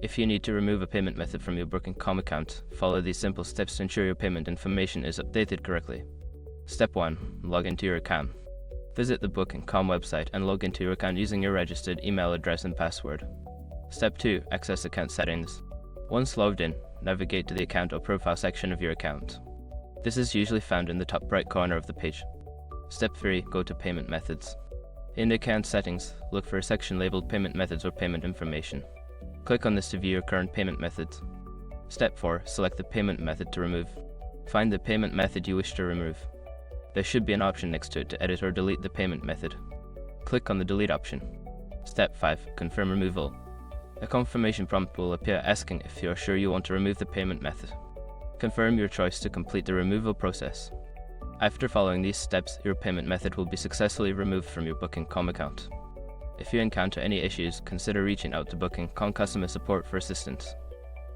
If you need to remove a payment method from your Booking.com account, follow these simple steps to ensure your payment information is updated correctly. Step 1. Log into your account. Visit the Booking.com website and log into your account using your registered email address and password. Step 2. Access account settings. Once logged in, navigate to the account or profile section of your account. This is usually found in the top right corner of the page. Step 3. Go to Payment Methods. In the account settings, look for a section labeled Payment Methods or Payment Information. Click on this to view your current payment methods. Step 4. Select the payment method to remove. Find the payment method you wish to remove. There should be an option next to it to edit or delete the payment method. Click on the Delete option. Step 5. Confirm removal. A confirmation prompt will appear asking if you are sure you want to remove the payment method. Confirm your choice to complete the removal process. After following these steps, your payment method will be successfully removed from your Booking.com account. If you encounter any issues, consider reaching out to Booking.com customer support for assistance.